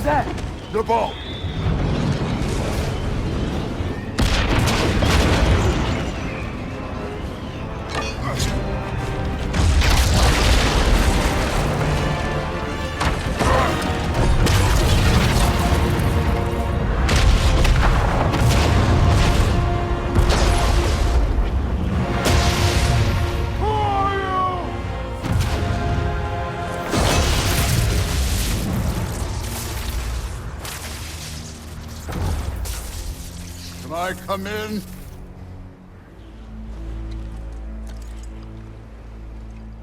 that? The boat! Can I come in?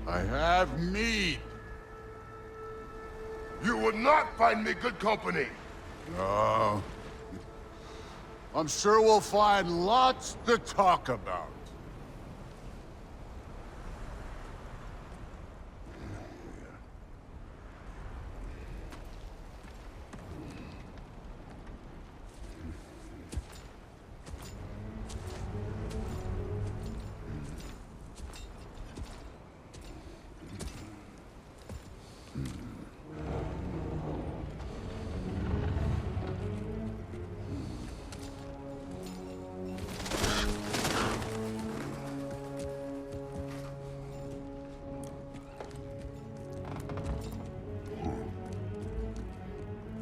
I have need. You would not find me good company. No. I'm sure we'll find lots to talk about.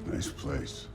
Nice place.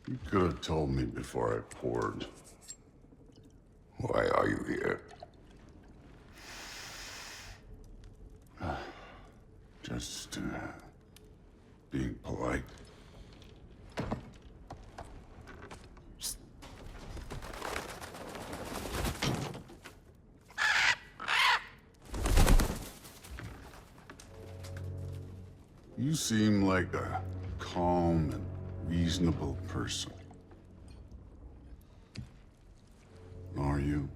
You could have told me before I poured. Why are you here? Just, being polite. You seem like a calm and reasonable person. Are you?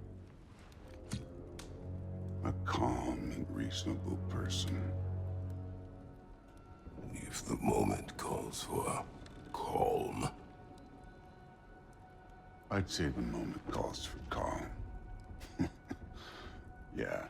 A calm and reasonable person. If the moment calls for calm. I'd say the moment calls for calm. Yeah.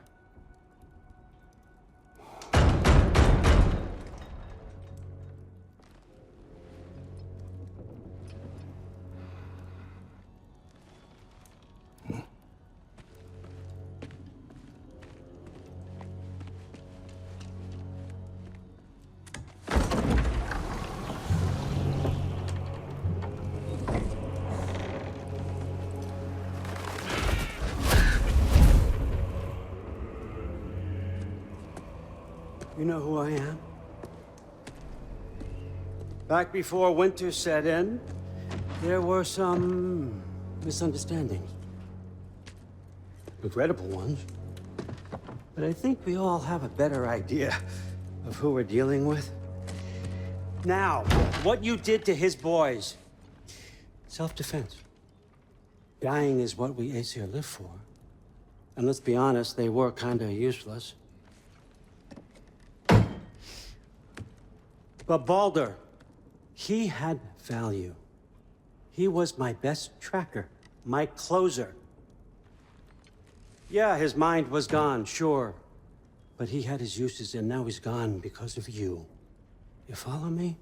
You know who I am? Back before winter set in, there were some misunderstandings. Regrettable ones. But I think we all have a better idea of who we're dealing with. Now, what you did to his boys. Self-defense. Dying is what we Aesir live for. And let's be honest, they were kinda useless. But Baldur, he had value. He was my best tracker, my closer. Yeah, his mind was gone, sure. But he had his uses, and now he's gone because of you. You follow me?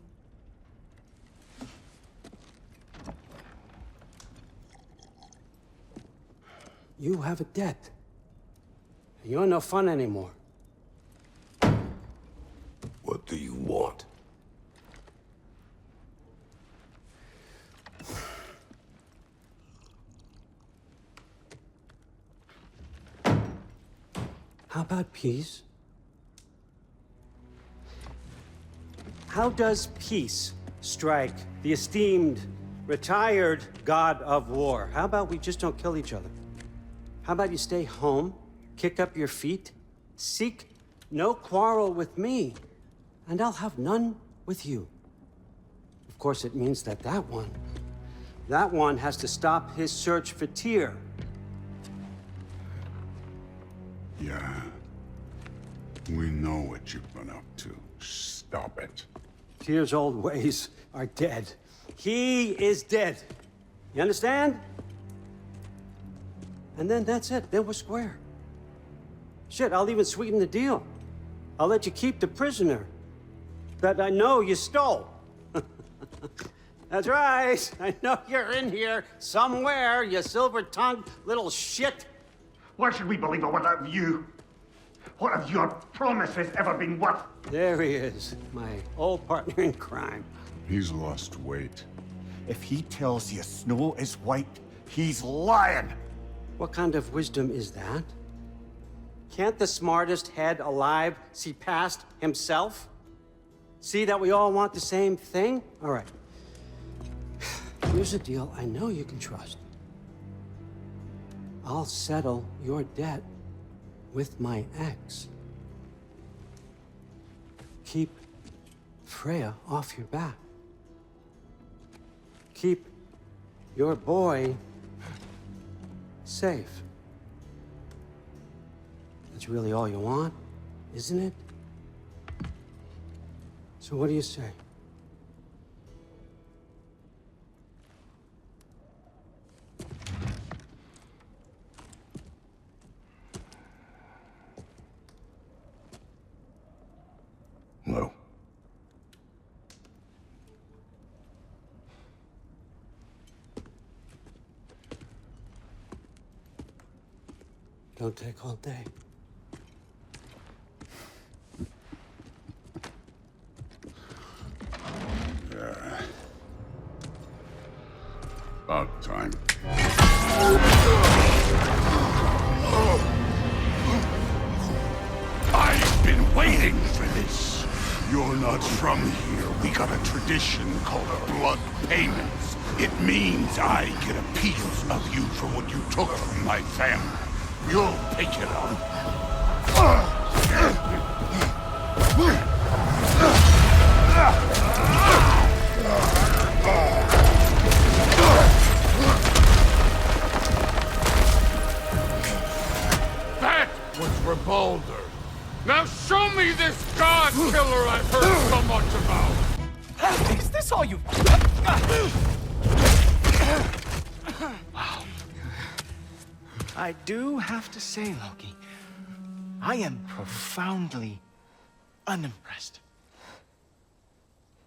You have a debt. You're no fun anymore. How about peace? How does peace strike the esteemed, retired god of war? How about we just don't kill each other? How about you stay home, kick up your feet, seek no quarrel with me, and I'll have none with you. Of course, it means that that one has to stop his search for Tyr. Yeah. We know what you've been up to. Stop it. Tyr's old ways are dead. He is dead. You understand? And then that's it. Then we're square. Shit, I'll even sweeten the deal. I'll let you keep the prisoner that I know you stole. That's right. I know you're in here somewhere, you silver-tongued little shit. Why should we believe a word of you? What have your promises ever been worth? There he is, my old partner in crime. He's lost weight. If he tells you snow is white, he's lying. What kind of wisdom is that? Can't the smartest head alive see past himself? See that we all want the same thing? All right. Here's a deal I know you can trust. I'll settle your debt with my ex. Keep Freya off your back. Keep your boy safe. That's really all you want, isn't it? So what do you say? No. Don't take all day. About time. I've been waiting for this. You're not from here. We got a tradition called blood payments. It means I get a piece of you for what you took from my family. You'll pick it up. That was for Baldur. Now show me this god killer I've heard so much about. Is this all you... Wow. I do have to say, Loki, I am profoundly unimpressed.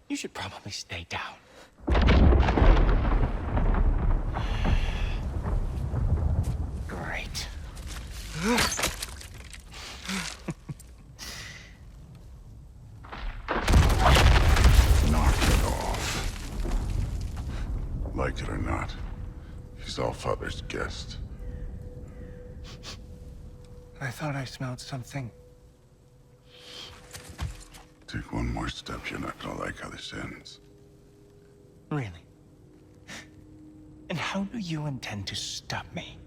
You should probably stay down. Great. Knock it off. Like it or not, he's Allfather's guest. I thought I smelled something. Take one more step, you're not gonna like how this ends. Really? And how do you intend to stop me?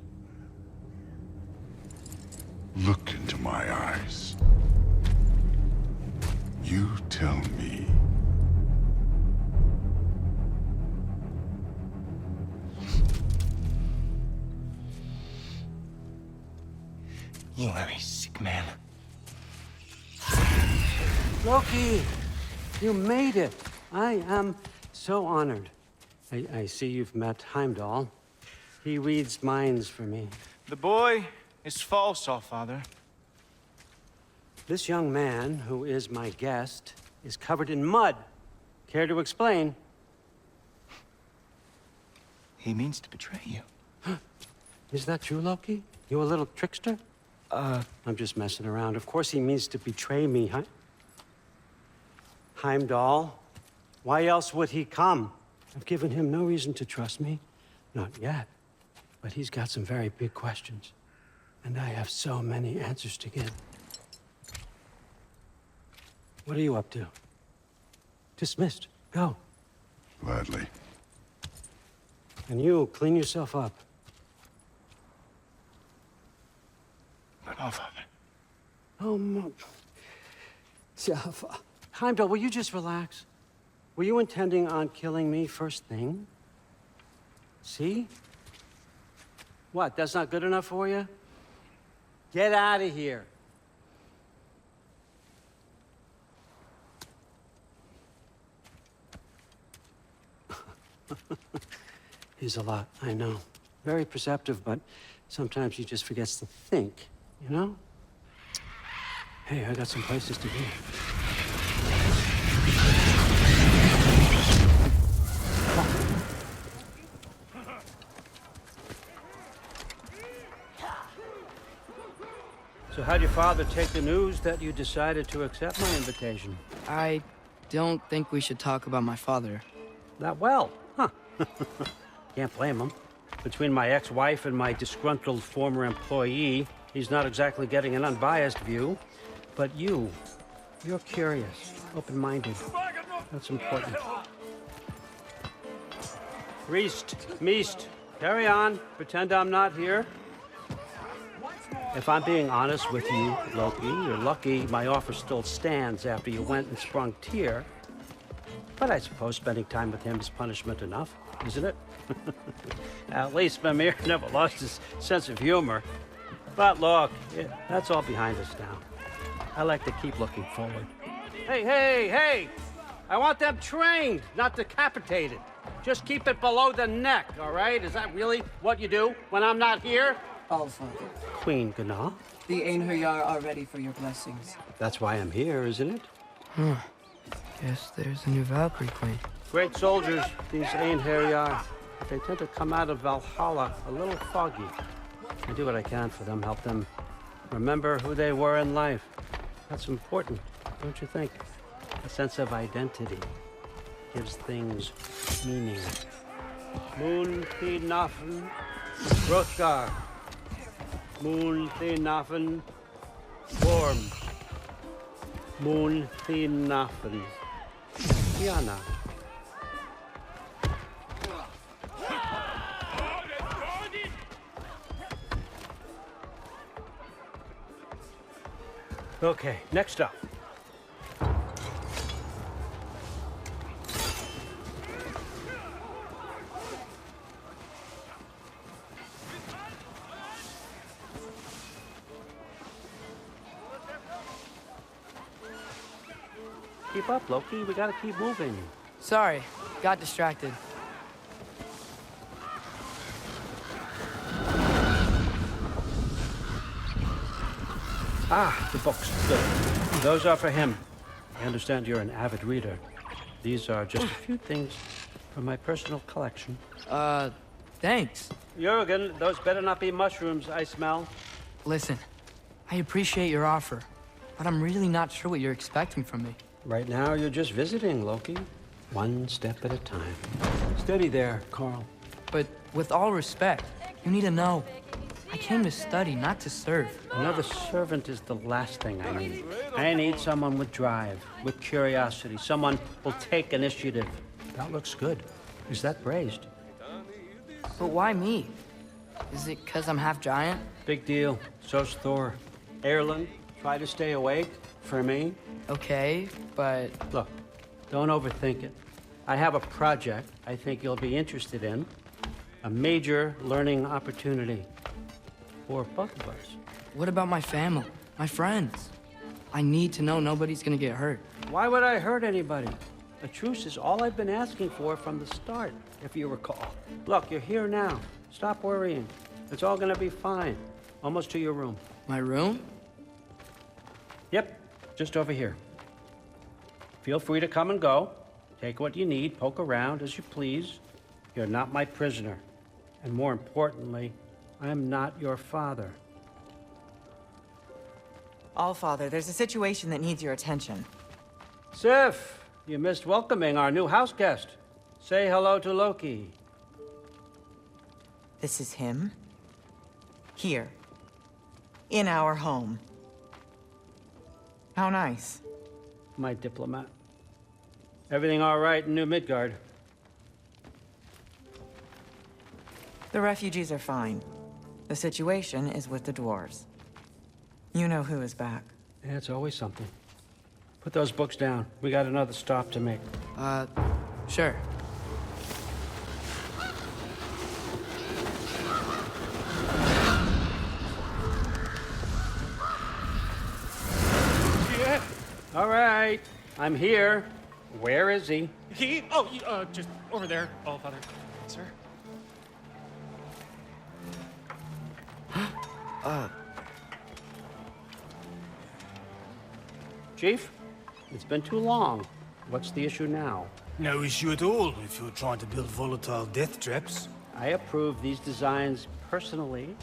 Look into my eyes. You tell me. You are a sick man. Loki, you made it. I am so honored. I see you've met Heimdall. He reads minds for me. The boy is false, Allfather. This young man, who is my guest, is covered in mud. Care to explain? He means to betray you. Is that true, Loki? You a little trickster? I'm just messing around. Of course he means to betray me, huh? Heimdall, why else would he come? I've given him no reason to trust me. Not yet. But he's got some very big questions. And I have so many answers to give. What are you up to? Dismissed. Go. Gladly. And you, clean yourself up. No, Father. Oh, Heimdall, will you just relax? Were you intending on killing me first thing? See? What, that's not good enough for you? Get out of here. He's a lot, I know. Very perceptive, but sometimes he just forgets to think, you know? Hey, I got some places to be. So how'd your father take the news that you decided to accept my invitation? I don't think we should talk about my father. That well, huh? Can't blame him. Between my ex-wife and my disgruntled former employee, he's not exactly getting an unbiased view. But you're curious, open-minded. That's important. Priest, Meest, carry on. Pretend I'm not here. If I'm being honest with you, Loki, you're lucky my offer still stands after you went and sprung Tyr. But I suppose spending time with him is punishment enough, isn't it? At least Mimir never lost his sense of humor. But look, that's all behind us now. I like to keep looking forward. Hey! I want them trained, not decapitated. Just keep it below the neck, all right? Is that really what you do when I'm not here? All, Father. Queen Gná. The Einherjar are ready for your blessings. That's why I'm here, isn't it? Guess there's a new Valkyrie queen. Great soldiers, these Einherjar. But they tend to come out of Valhalla a little foggy. I do what I can for them, help them remember who they were in life. That's important, don't you think? A sense of identity gives things meaning. Moon Nafen, Hrothgar. Moon Nafen, Worm. Moon Nafen, Diana. Okay, next up. Keep up, Loki. We gotta keep moving. Sorry, got distracted. Ah, the books. Good. Those are for him. I understand you're an avid reader. These are just a few things from my personal collection. Thanks. Jurgen, those better not be mushrooms I smell. Listen, I appreciate your offer, but I'm really not sure what you're expecting from me. Right now, you're just visiting, Loki. One step at a time. Steady there, Carl. But with all respect, you need to know, I came to study, not to serve. Another servant is the last thing I need. I need someone with drive, with curiosity, someone who'll take initiative. That looks good. Is that praised? But why me? Is it because I'm half giant? Big deal. So's Thor. Erlen, try to stay awake for me. Okay, but... Look, don't overthink it. I have a project I think you'll be interested in. A major learning opportunity. For both of us. What about my family? My friends? I need to know nobody's gonna get hurt. Why would I hurt anybody? A truce is all I've been asking for from the start, if you recall. Look, you're here now. Stop worrying. It's all gonna be fine. Almost to your room. My room? Yep, just over here. Feel free to come and go. Take what you need, poke around as you please. You're not my prisoner. And more importantly, I'm not your father. Allfather, there's a situation that needs your attention. Sif, you missed welcoming our new house guest. Say hello to Loki. This is him? Here. In our home. How nice. my diplomat. Everything all right in New Midgard? The refugees are fine. The situation is with the dwarves. You know who is back. Yeah, it's always something. Put those books down. We got another stop to make. Sure. Yeah. All right, I'm here. Where is he? Just over there, All Father. Sir? Chief, it's been too long. What's the issue now? No issue at all if you're trying to build volatile death traps. I approve these designs personally,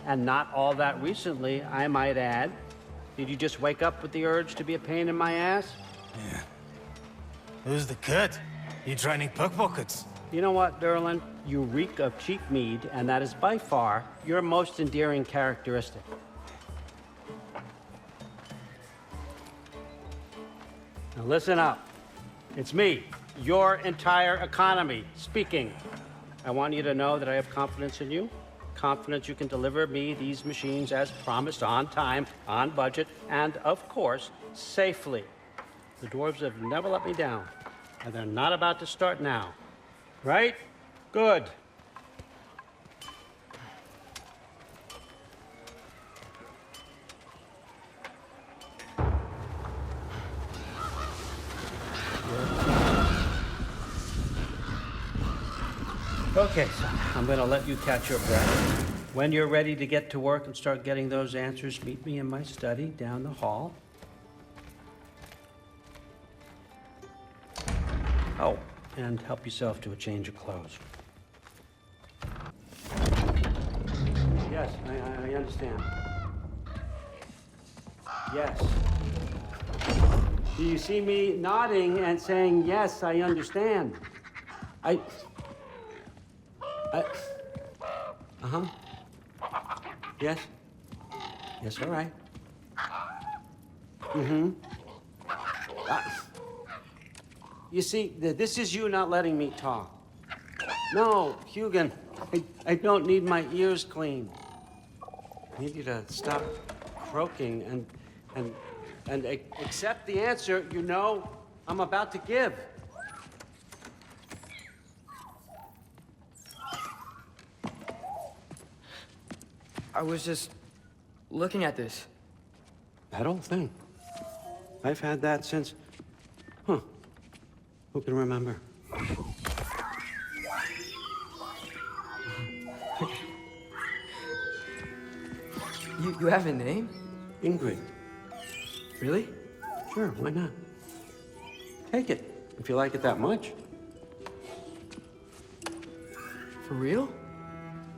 and not all that recently, I might add. Did you just wake up with the urge to be a pain in my ass? Yeah. Who's the cut? You training pickpockets? You know what, Derlin? You reek of cheap mead, and that is by far your most endearing characteristic. Now listen up. It's me, your entire economy, speaking. I want you to know that I have confidence in you. Confidence you can deliver me these machines as promised, on time, on budget, and of course, safely. The dwarves have never let me down, and they're not about to start now. Right? Good. Okay, son, I'm gonna let you catch your breath. When you're ready to get to work and start getting those answers, meet me in my study down the hall. Oh, and help yourself to a change of clothes. Yes, I understand. Yes. Do you see me nodding and saying, yes, I understand? Uh-huh. Yes? Yes, all right. Mm-hmm. You see, this is you not letting me talk. No, Hugin, I don't need my ears cleaned. I need you to stop croaking and accept the answer you know I'm about to give. I was just looking at this. That old thing. I've had that since... Huh. Who can remember? You have a name? Ingrid. Really? Sure, why not? Take it, if you like it that much. For real?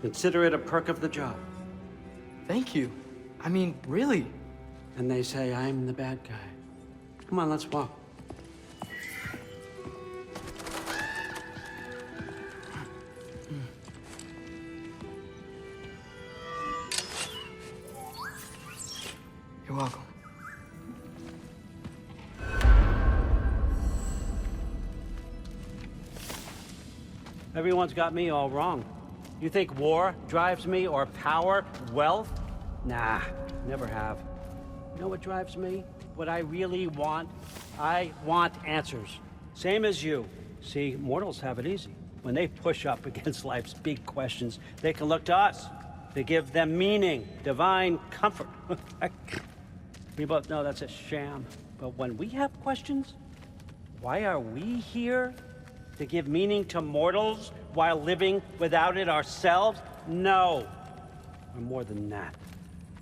Consider it a perk of the job. Thank you. I mean, really. And they say I'm the bad guy. Come on, let's walk. You're welcome. Everyone's got me all wrong. You think war drives me, or power, wealth? Nah, never have. You know what drives me? What I really want? I want answers. Same as you. See, mortals have it easy. When they push up against life's big questions, they can look to us to give them meaning, divine comfort. We both know that's a sham. But when we have questions, why are we here? To give meaning to mortals while living without it ourselves? No. We're more than that.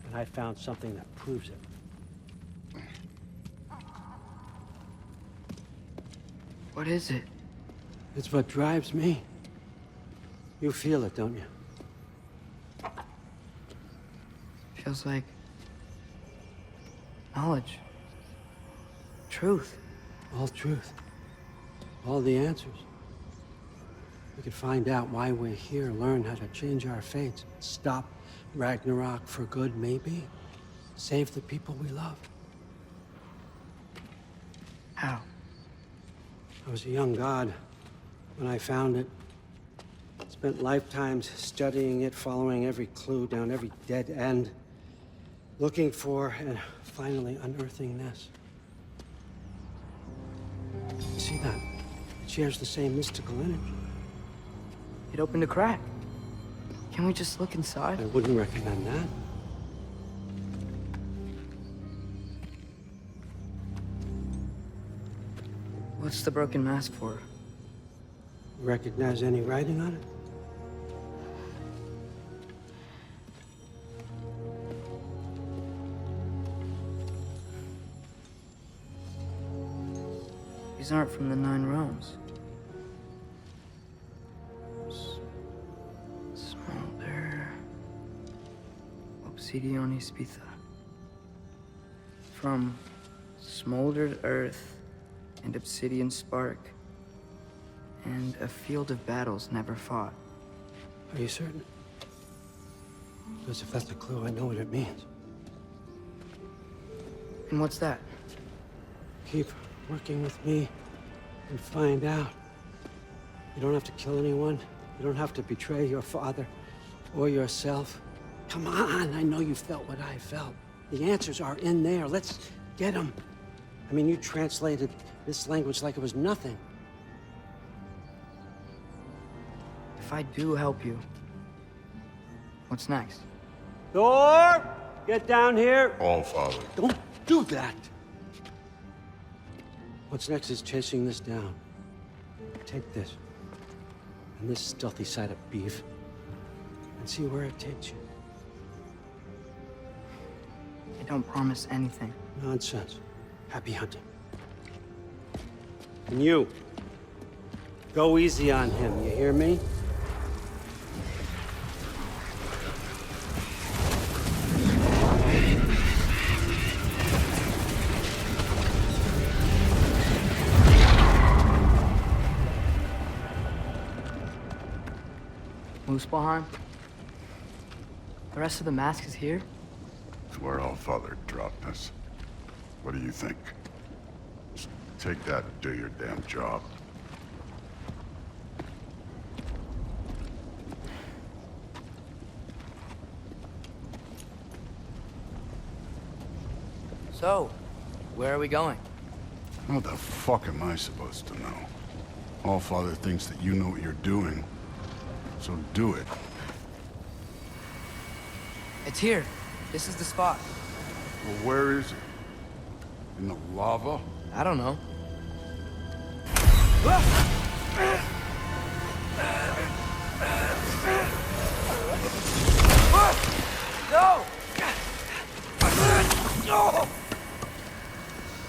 And I found something that proves it. What is it? It's what drives me. You feel it, don't you? Feels like knowledge. Truth. All truth. All the answers. We could find out why we're here, learn how to change our fates, stop Ragnarok for good, maybe. Save the people we love. How? I was a young god when I found it. Spent lifetimes studying it, following every clue down every dead end, looking for and finally unearthing this. See that? It shares the same mystical energy. It opened a crack. Can we just look inside? I wouldn't recommend that. What's the broken mask for? Recognize any writing on it? These aren't from the Nine Realms. Smolder. Obsidion Ispitha. From smoldered earth and obsidian spark. And a field of battles never fought. Are you certain? Because if that's a clue, I know what it means. And what's that? Keep working with me and find out. You don't have to kill anyone. You don't have to betray your father or yourself. Come on, I know you felt what I felt. The answers are in there. Let's get them. I mean, you translated this language like it was nothing. If I do help you, what's next? Thor! Get down here! All Father. Don't do that! What's next is chasing this down. Take this, and this stealthy side of beef, and see where it takes you. I don't promise anything. Nonsense. Happy hunting. And you, go easy on him, you hear me? Muspelheim? The rest of the mask is here? It's where All Father dropped us. What do you think? Just take that and do your damn job. So, where are we going? How the fuck am I supposed to know? All Father thinks that you know what you're doing, so do it. It's here. This is the spot. Well, where is it? In the lava? I don't know. No! No!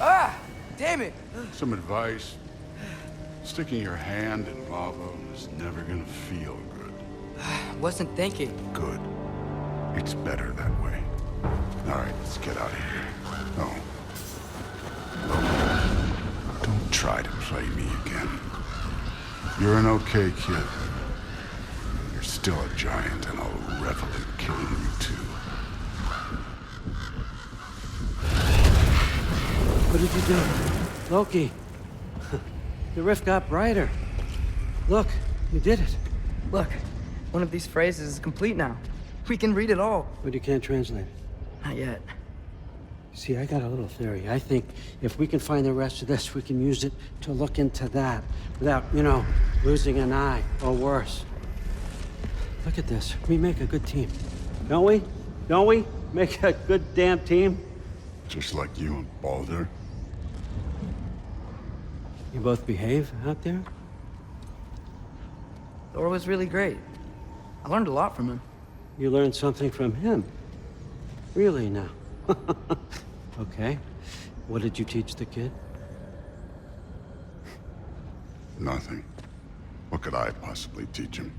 Ah! Damn it! Some advice. Sticking your hand in lava is never gonna feel good. Wasn't thinking. Good. It's better that way. All right, let's get out of here. Oh. Look, don't try to play me again. You're an okay kid. You're still a giant, and I'll revel in killing you too. What did you do? Loki. The rift got brighter. Look, you did it. Look, one of these phrases is complete now. We can read it all. But you can't translate it. Not yet. See, I got a little theory. I think if we can find the rest of this, we can use it to look into that without, you know, losing an eye or worse. Look at this. We make a good team. Don't we? Don't we? Make a good damn team? Just like you and Baldur. You both behave out there? Thor was really great. I learned a lot from him. You learned something from him? Really now? Okay. What did you teach the kid? Nothing. What could I possibly teach him?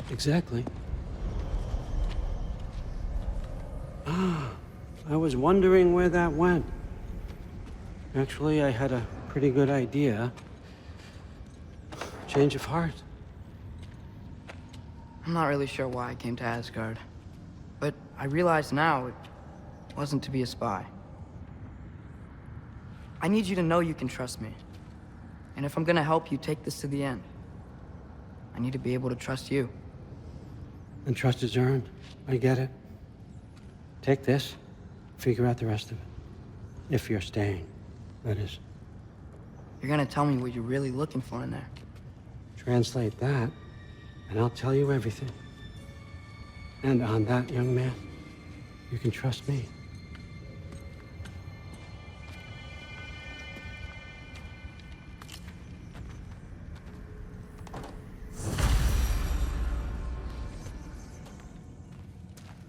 Exactly. Ah, I was wondering where that went. Actually, I had a pretty good idea. Change of heart. I'm not really sure why I came to Asgard. But I realize now it wasn't to be a spy. I need you to know you can trust me. And if I'm gonna help you take this to the end, I need to be able to trust you. And trust is earned. I get it. Take this, figure out the rest of it. If you're staying, that is. You're gonna tell me what you're really looking for in there. Translate that, and I'll tell you everything. And on that, young man, you can trust me.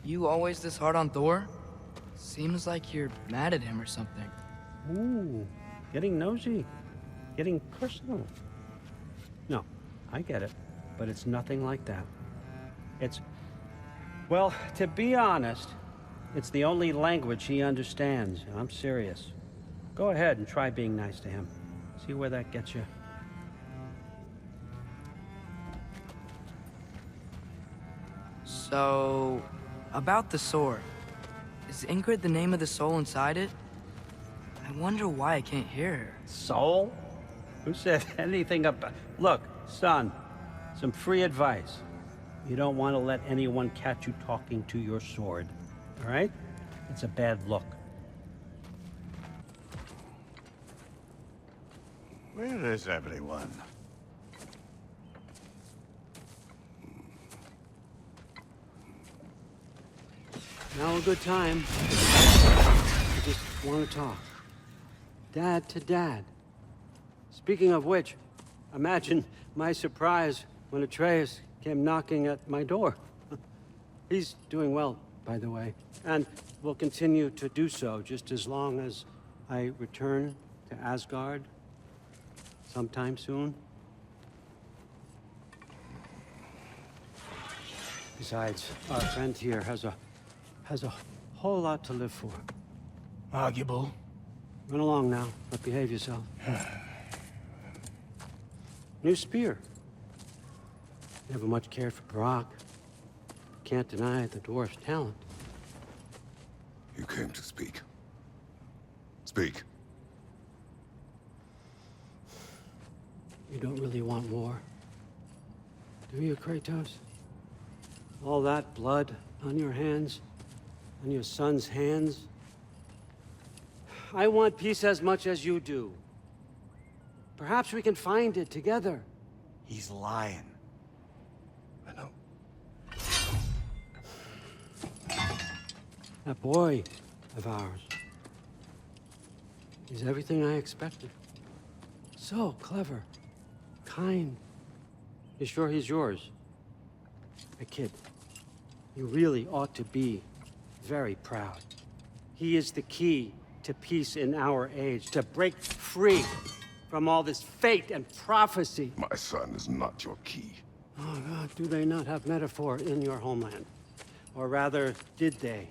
You always this hard on Thor? Seems like you're mad at him or something. Ooh, getting nosy, getting personal. No, I get it, but it's nothing like that. It's, well, to be honest, it's the only language he understands, and I'm serious. Go ahead and try being nice to him. See where that gets you. So, about the sword. Is Ingrid the name of the soul inside it? I wonder why I can't hear her. Soul? Who said anything about... Look, son, some free advice. You don't want to let anyone catch you talking to your sword, all right? It's a bad look. Where is everyone? Now a good time. I just want to talk. Dad to dad. Speaking of which, imagine my surprise when Atreus came knocking at my door. He's doing well, by the way, and will continue to do so just as long as I return to Asgard sometime soon. Besides, our friend here has a whole lot to live for. Arguable. Run along now, but behave yourself. New spear. Never much cared for Brock. Can't deny the dwarf's talent. You came to speak. Speak. You don't really want war, do you, Kratos? All that blood on your hands, on your son's hands? I want peace as much as you do. Perhaps we can find it together. He's lying. I know. That boy of ours. He's everything I expected. So clever, kind. You sure he's yours? A kid. You really ought to be very proud. He is the key to peace in our age, to break free from all this fate and prophecy. My son is not your key. Oh, God, do they not have metaphor in your homeland? Or rather, did they?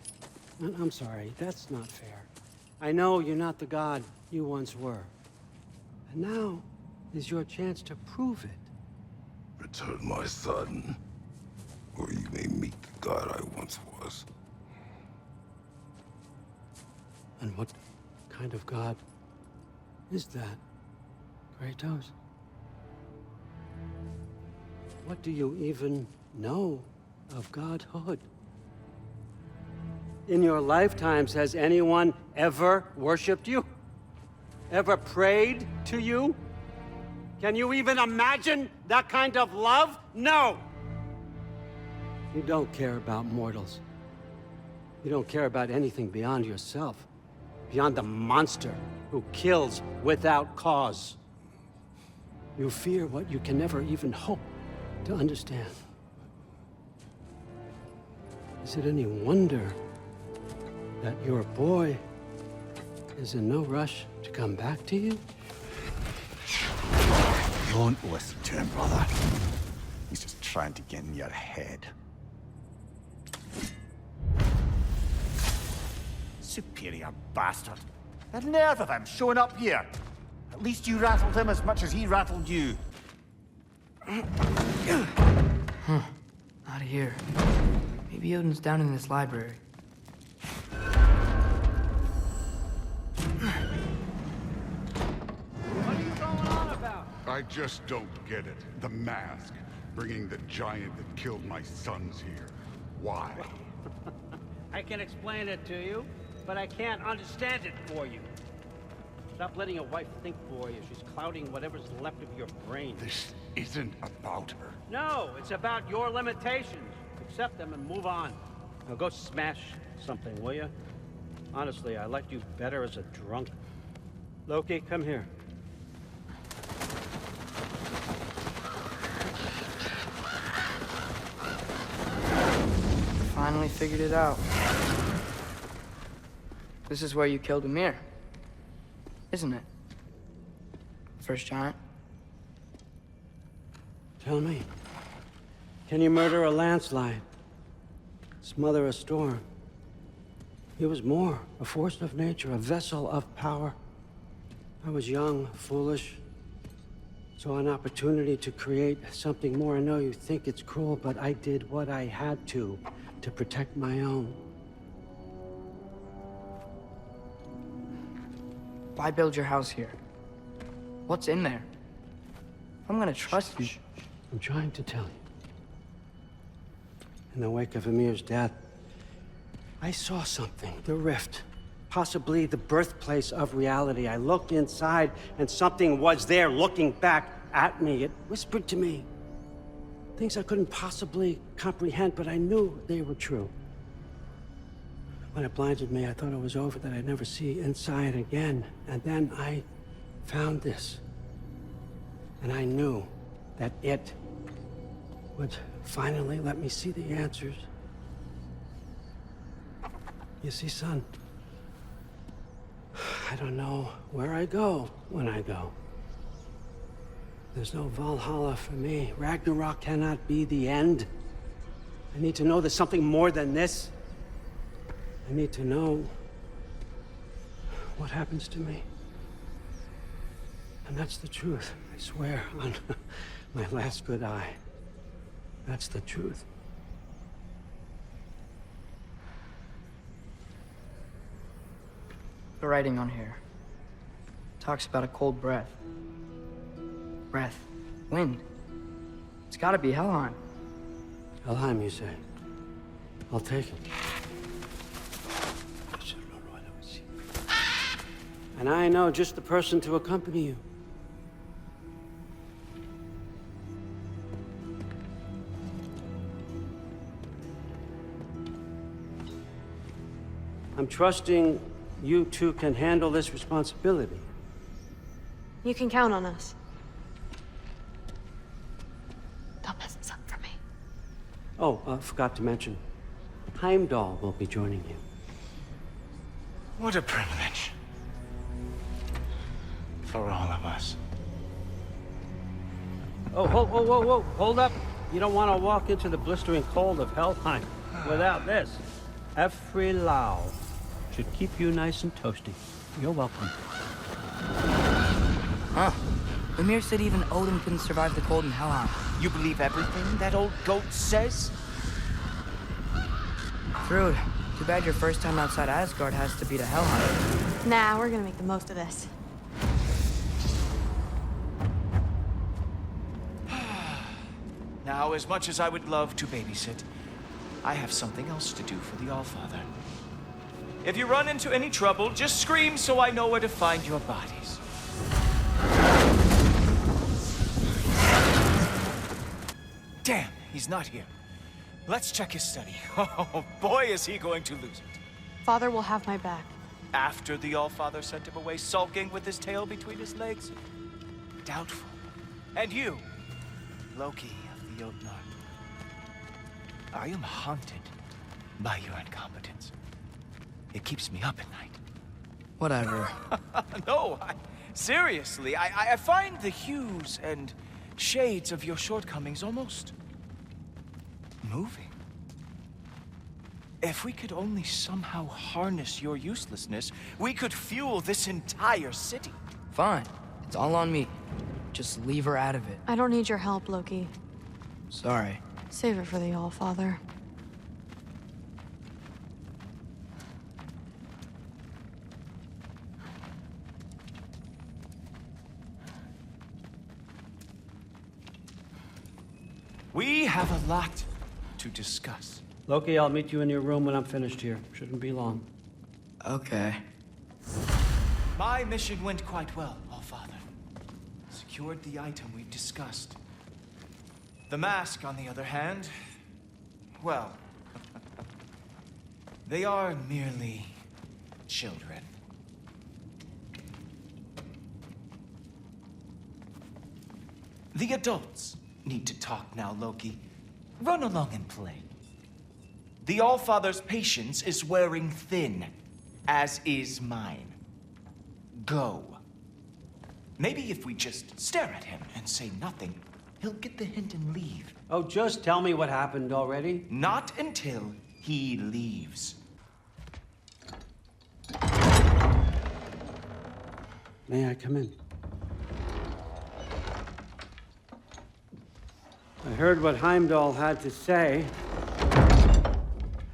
I'm sorry, that's not fair. I know you're not the god you once were. And now is your chance to prove it. Return my son, or you may meet the god I once was. And what kind of god is that, Kratos? What do you even know of godhood? In your lifetimes, has anyone ever worshipped you? Ever prayed to you? Can you even imagine that kind of love? No! You don't care about mortals. You don't care about anything beyond yourself. Beyond the monster who kills without cause. You fear what you can never even hope to understand. Is it any wonder that your boy is in no rush to come back to you? Don't listen to him, brother. He's just trying to get in your head. Superior bastard. The nerve of him showing up here. At least you rattled him as much as he rattled you. Not here. Maybe Odin's down in this library. I just don't get it. The mask, bringing the giant that killed my sons here. Why? I can explain it to you, but I can't understand it for you. Stop letting your wife think for you. She's clouding whatever's left of your brain. This isn't about her. No, it's about your limitations. Accept them and move on. Now go smash something, will you? Honestly, I liked you better as a drunk. Loki, come here. Finally figured it out. This is where you killed Ymir, isn't it? First giant. Tell me, can you murder a landslide? Smother a storm? He was more, a force of nature, a vessel of power. I was young, foolish, saw an opportunity to create something more. I know you think it's cruel, but I did what I had to protect my own. Why build your house here? What's in there? I'm gonna trust you. I'm trying to tell you. In the wake of Ymir's death, I saw something, the rift, possibly the birthplace of reality. I looked inside, and something was there looking back at me. It whispered to me things I couldn't possibly comprehend, but I knew they were true. When it blinded me, I thought it was over, that I'd never see inside again. And then I found this. And I knew that it would finally let me see the answers. You see, son, I don't know where I go when I go. There's no Valhalla for me. Ragnarok cannot be the end. I need to know there's something more than this. I need to know what happens to me. And that's the truth, I swear, on my last good eye. That's the truth. The writing on here talks about a cold breath. Breath. Wind. It's gotta be Helheim. Helheim, you say? I'll take it. And I know just the person to accompany you. I'm trusting you two can handle this responsibility. You can count on us. Don't mess this up for me. Oh, forgot to mention, Heimdall will be joining you. What a privilege. For all of us. Oh, whoa, hold up. You don't want to walk into the blistering cold of Helheim without this. Every Lau should keep you nice and toasty. You're welcome. Huh. Ymir said even Odin couldn't survive the cold in Helheim. You believe everything that old goat says? True. Too bad your first time outside Asgard has to be to Helheim. Nah, we're gonna make the most of this. Now, as much as I would love to babysit, I have something else to do for the Allfather. If you run into any trouble, just scream so I know where to find your bodies. Damn, he's not here. Let's check his study. Oh, boy, is he going to lose it. Father will have my back. After the Allfather sent him away sulking with his tail between his legs? Doubtful. And you, Loki of the Jotnar. I am haunted by your incompetence. It keeps me up at night. Whatever. No, seriously, I find the hues and shades of your shortcomings almost moving. If we could only somehow harness your uselessness, we could fuel this entire city. Fine. It's all on me. Just leave her out of it. I don't need your help, Loki. Sorry. Save it for the Allfather. We have a lot to discuss. Loki, I'll meet you in your room when I'm finished here. Shouldn't be long. Okay. My mission went quite well, Allfather. Secured the item we discussed. The mask, on the other hand, well, they are merely children. The adults need to talk now, Loki. Run along and play. The Allfather's patience is wearing thin, as is mine. Go. Maybe if we just stare at him and say nothing, he'll get the hint and leave. Oh, just tell me what happened already. Not until he leaves. May I come in? I heard what Heimdall had to say.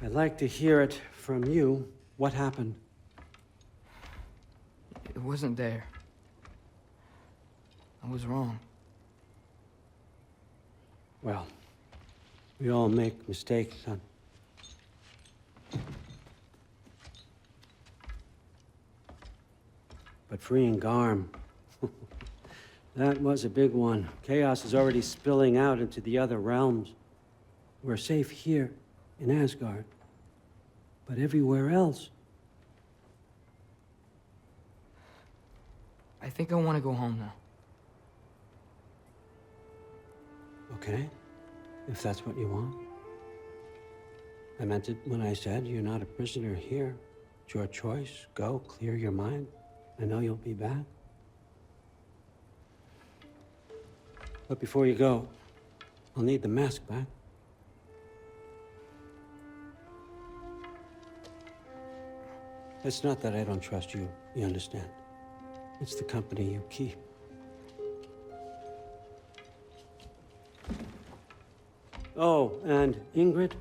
I'd like to hear it from you. What happened? It wasn't there. I was wrong. Well, we all make mistakes, son. But freeing Garm, that was a big one. Chaos is already spilling out into the other realms. We're safe here in Asgard, but everywhere else. I think I want to go home now. Okay, if that's what you want. I meant it when I said you're not a prisoner here. It's your choice. Go, clear your mind. I know you'll be back. But before you go, I'll need the mask back. It's not that I don't trust you, you understand? It's the company you keep. Oh, and Ingrid?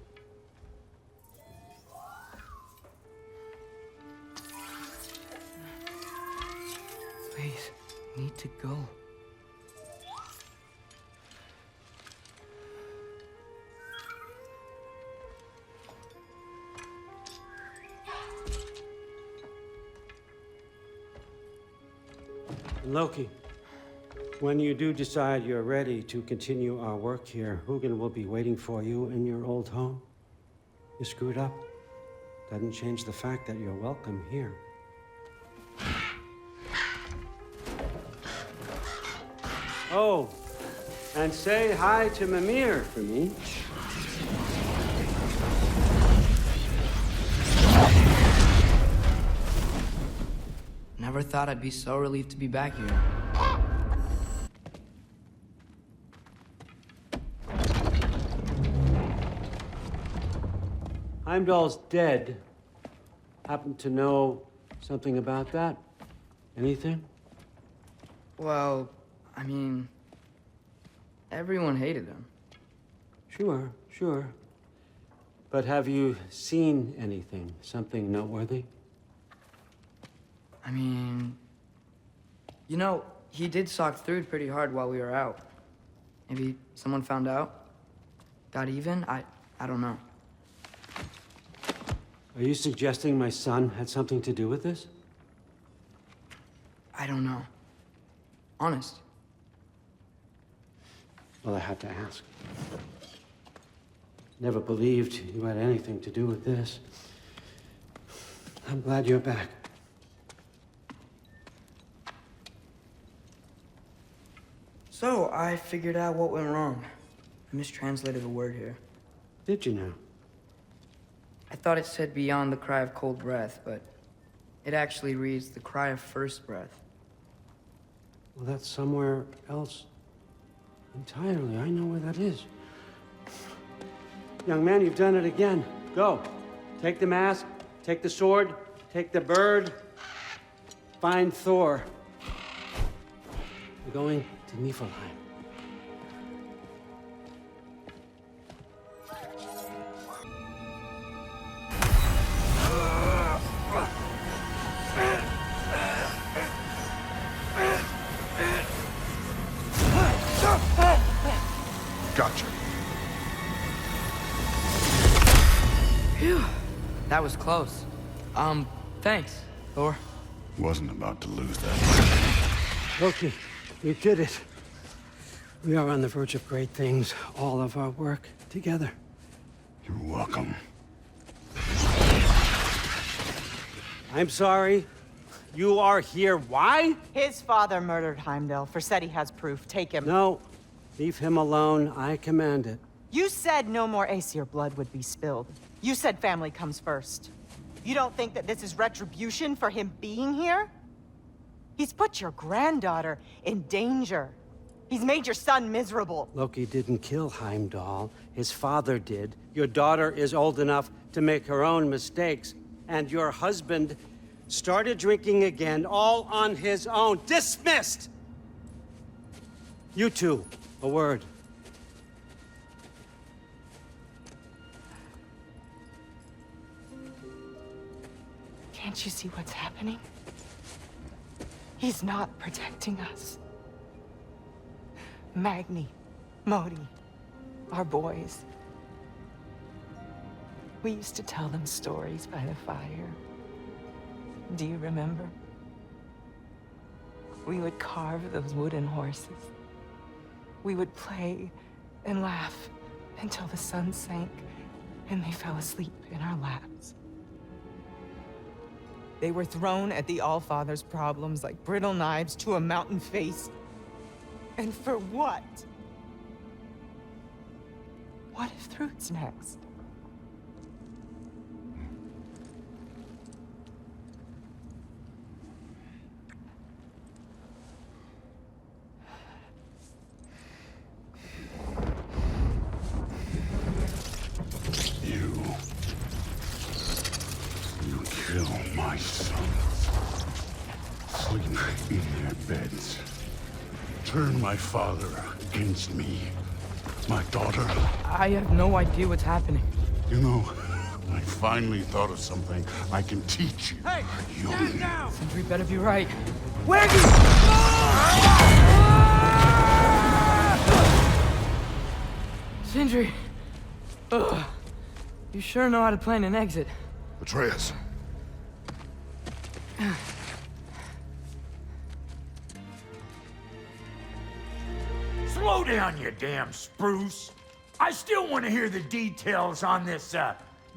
Please, I need to go. Loki, when you do decide you're ready to continue our work here, Hugin will be waiting for you in your old home. You screwed up. Doesn't change the fact that you're welcome here. Oh, and say hi to Mimir for me. Never thought I'd be so relieved to be back here. Heimdall's dead. Happen to know something about that? Anything? Well, I mean, everyone hated him. Sure, sure. But have you seen anything? Something noteworthy? I mean, you know, he did sock through pretty hard while we were out. Maybe someone found out? Got even? I don't know. Are you suggesting my son had something to do with this? I don't know. Honest. Well, I had to ask. Never believed you had anything to do with this. I'm glad you're back. So, I figured out what went wrong. I mistranslated a word here. Did you know? I thought it said beyond the cry of cold breath, but it actually reads the cry of first breath. Well, that's somewhere else entirely. I know where that is. Young man, you've done it again. Go. Take the mask, take the sword, take the bird. Find Thor. We're going to Niflheim. Gotcha. That was close. Thanks, Thor. Wasn't about to lose that. Loki, you did it. We are on the verge of great things. All of our work together. You're welcome. I'm sorry. You are here. Why? His father murdered Heimdall. Forseti has proof. Take him. No. Leave him alone. I command it. You said no more Aesir blood would be spilled. You said family comes first. You don't think that this is retribution for him being here? He's put your granddaughter in danger. He's made your son miserable. Loki didn't kill Heimdall. His father did. Your daughter is old enough to make her own mistakes. And your husband started drinking again, all on his own. Dismissed! You two, a word. Can't you see what's happening? He's not protecting us. Magni, Modi, our boys. We used to tell them stories by the fire. Do you remember? We would carve those wooden horses. We would play and laugh until the sun sank and they fell asleep in our laps. They were thrown at the Allfather's problems like brittle knives to a mountain face. And for what? What if Thrud's next? You kill my sons. Sleep in their beds. Turn my father against me. My daughter. I have no idea what's happening. You know, I finally thought of something I can teach you. Hey, stand down! Sindri better be right. Where do Sindri! Ugh. You sure know how to plan an exit. Atreus. Slow down, you damn spruce. I still want to hear the details on this,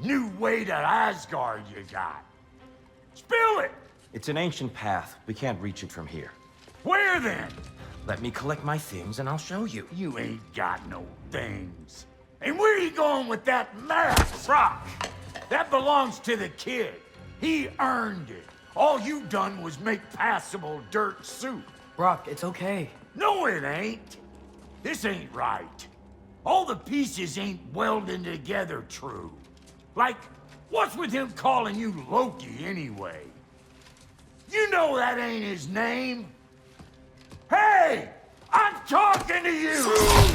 new way to Asgard you got. Spill it! It's an ancient path. We can't reach it from here. Where then? Let me collect my things and I'll show you. You ain't got no things. And where you going with that map, Brock? That belongs to the kid. He earned it. All you done was make passable dirt soup. Brock, it's okay. No, it ain't. This ain't right. All the pieces ain't welding together true. Like, what's with him calling you Loki anyway? You know that ain't his name. Hey! I'm talking to you!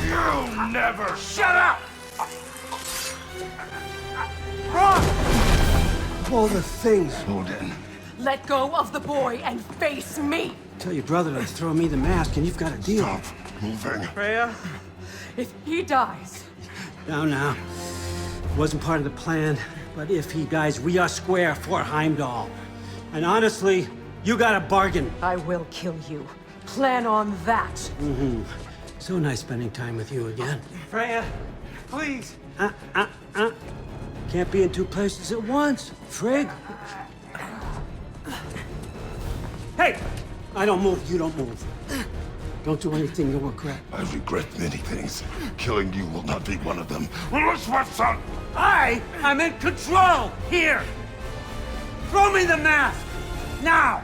You never Shut up! all the things? Odin. Let go of the boy and face me! Tell your brother to throw me the mask and you've got a deal. Stop moving. Freya? If he dies, Now. Wasn't part of the plan, but if he dies, we are square for Heimdall. And honestly, you got a bargain. I will kill you. Plan on that. Mm-hmm. So nice spending time with you again. Freya, please. Can't be in two places at once, Frigg. Hey! I don't move, you don't move. Don't do anything you'll regret. I regret many things. Killing you will not be one of them. I am in control! Here! Throw me the mask! Now!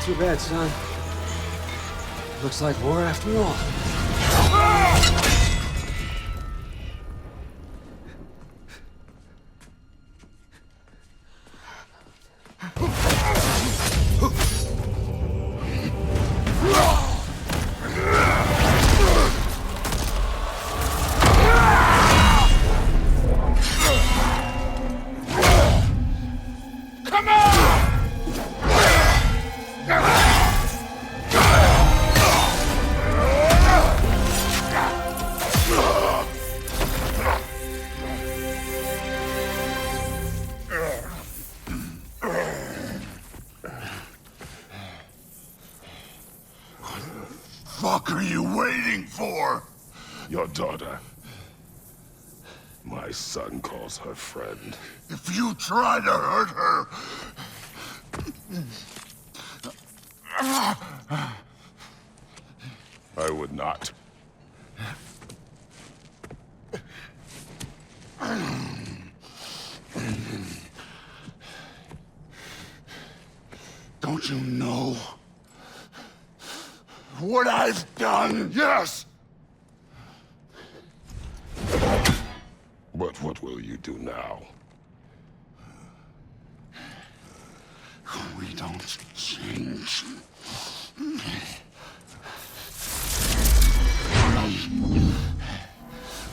Too bad, son. Looks like war after all. fuck are you waiting for? Your daughter. My son calls her friend. If you try to hurt her... I would not. Don't you know what I've done? Yes! But what will you do now? We don't change.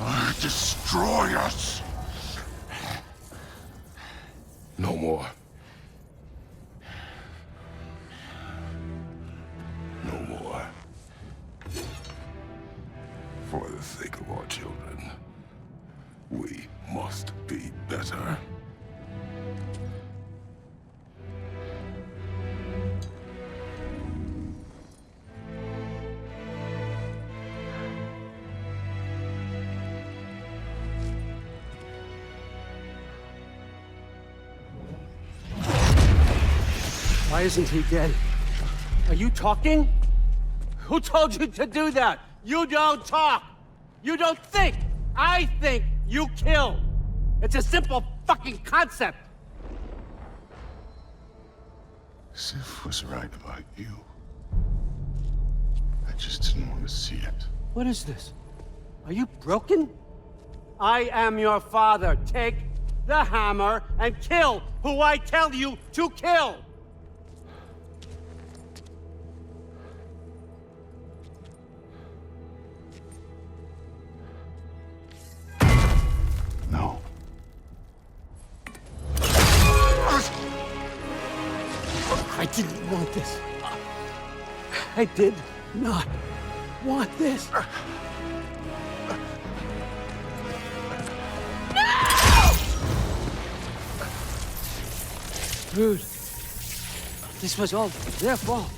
Or destroy us. No more. No more. For the sake of our children, we must be better. Why isn't he dead? Are you talking? Who told you to do that? You don't talk! You don't think! I think, you kill! It's a simple fucking concept! Sif was right about you. I just didn't want to see it. What is this? Are you broken? I am your father. Take the hammer and kill who I tell you to kill! No. I didn't want this. I did not want this. Dude, this was all their fault.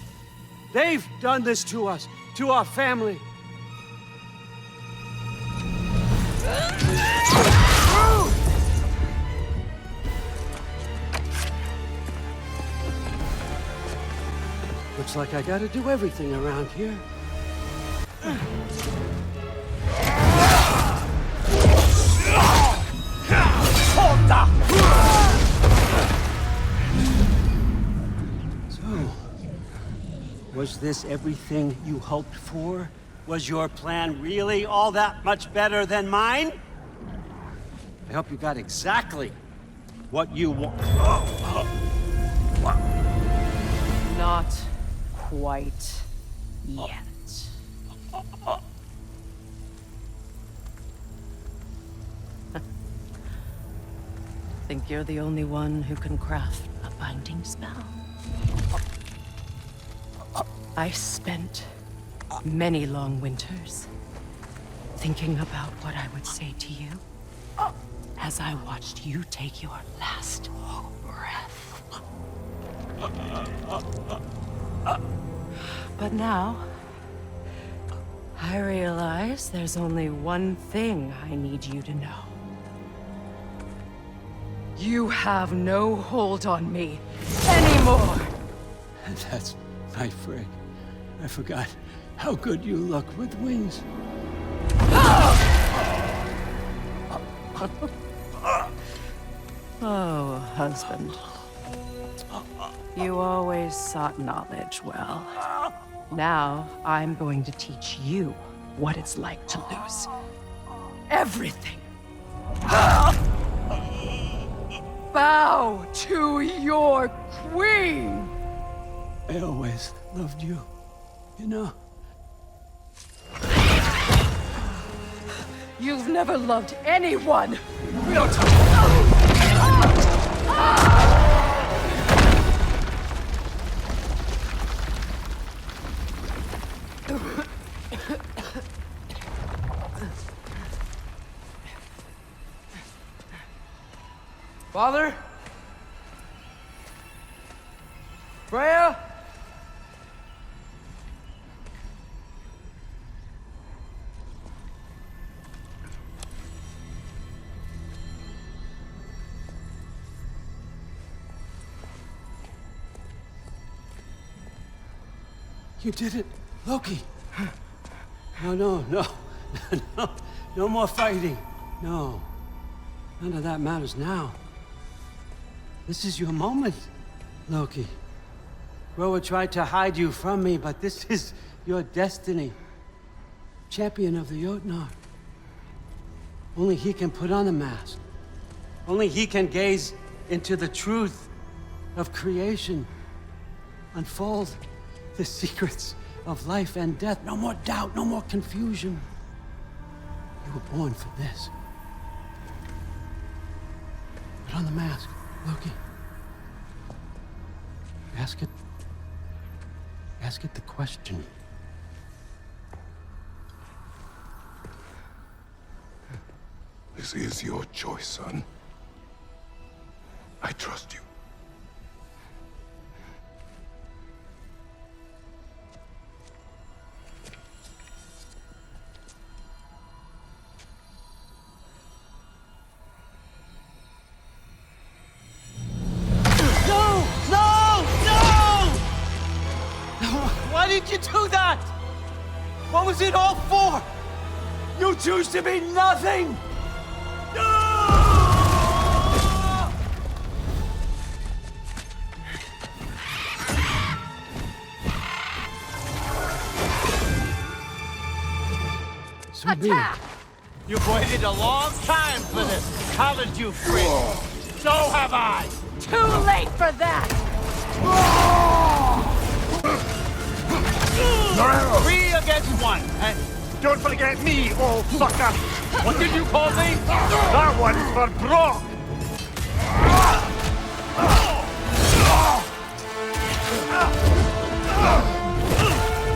They've done this to us, to our family. Looks like I gotta do everything around here. So, was this everything you hoped for? Was your plan really all that much better than mine? I hope you got exactly what you want. Not quite yet. Think you're the only one who can craft a binding spell? I spent many long winters thinking about what I would say to you as I watched you take your last breath. But now, I realize there's only one thing I need you to know. You have no hold on me anymore. That's my friend. I forgot how good you look with wings. Oh, husband. You always sought knowledge well. Now, I'm going to teach you what it's like to lose everything. Bow to your queen! I always loved you, you know? You've never loved anyone! Father? Freya? You did it, Loki. No. No more fighting. No. None of that matters now. This is your moment, Loki. Groa tried to hide you from me, but this is your destiny. Champion of the Jotnar. Only he can put on the mask. Only he can gaze into the truth of creation. Unfold the secrets of life and death. No more doubt, no more confusion. You were born for this. Put on the mask, Loki. Ask it the question. This is your choice, son. I trust you. Why did you do that? What was it all for? You choose to be nothing! Attack! You've waited a long time for this, haven't you, friend? So have I! Too late for that! 3 against 1, and don't forget me, old fucker! What did you call me? That one's for Brock!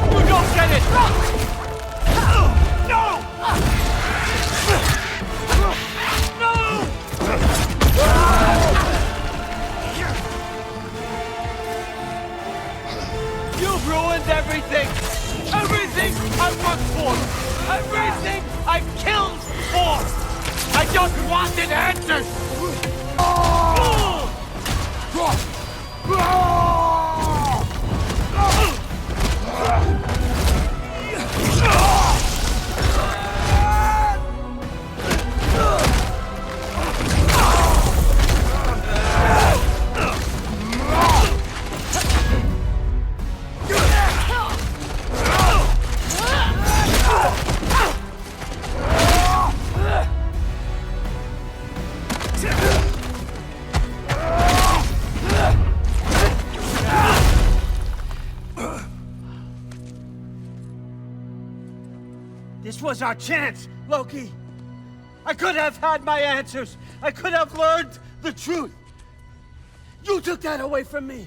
You don't get it! No! You've ruined everything! Everything I've worked for! Everything I've killed for! I just wanted answers! This was our chance, Loki. I could have had my answers. I could have learned the truth. You took that away from me.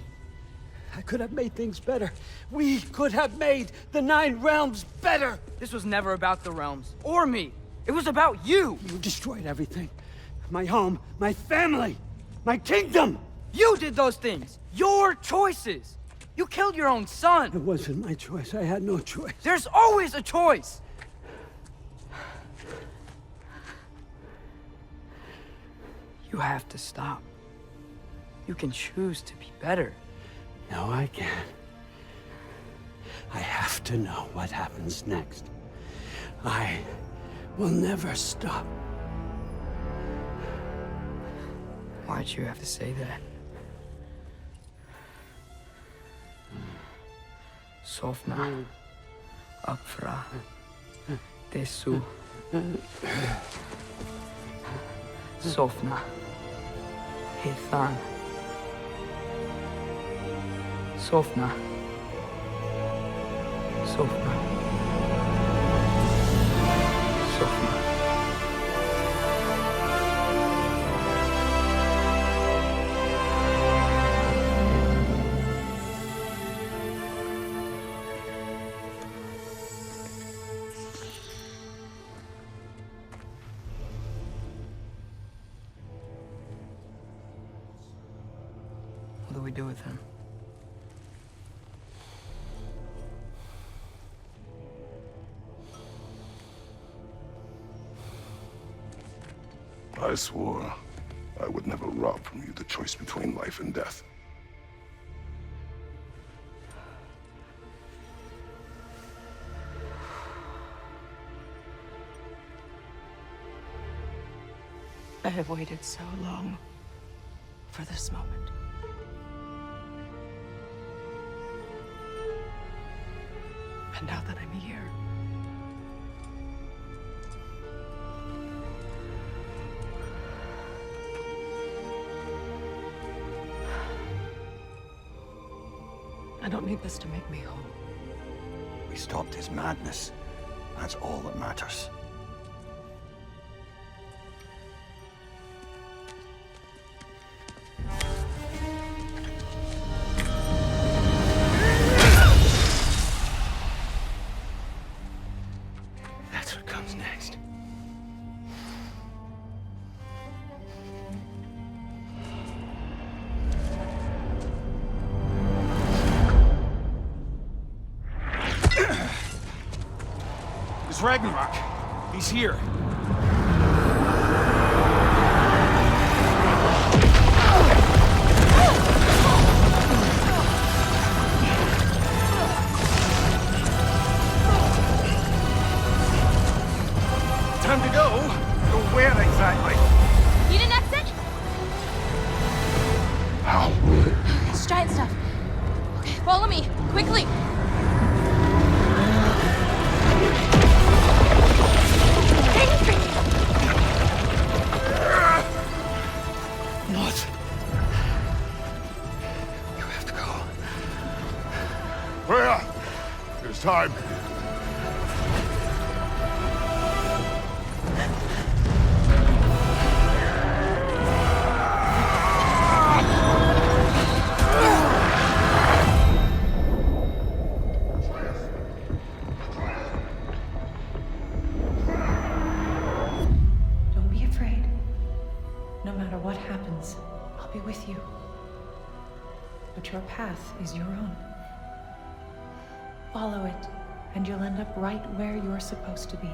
I could have made things better. We could have made the 9 realms better. This was never about the realms, or me. It was about you. You destroyed everything. My home, my family, my kingdom. You did those things. Your choices. You killed your own son. It wasn't my choice. I had no choice. There's always a choice. You have to stop. You can choose to be better. No, I can't. I have to know what happens next. I will never stop. Why'd you have to say that? Sofna. Uppfra. Desu. Sofna. Hithan. Sofna. Sofna. Sofna. What do we do with him? I swore I would never rob from you the choice between life and death. I have waited so long for this moment. And now that I'm here, I don't need this to make me whole. We stopped his madness. That's all that matters. That's what comes next. It's Ragnarok. He's here. Time to go. Go where exactly? Need an exit? How? It's giant stuff. Okay, follow me, quickly. What? You have to go. Freya! It's time. Don't be afraid. No matter what happens, I'll be with you. But your path is your own. Follow it, and you'll end up right where you're supposed to be.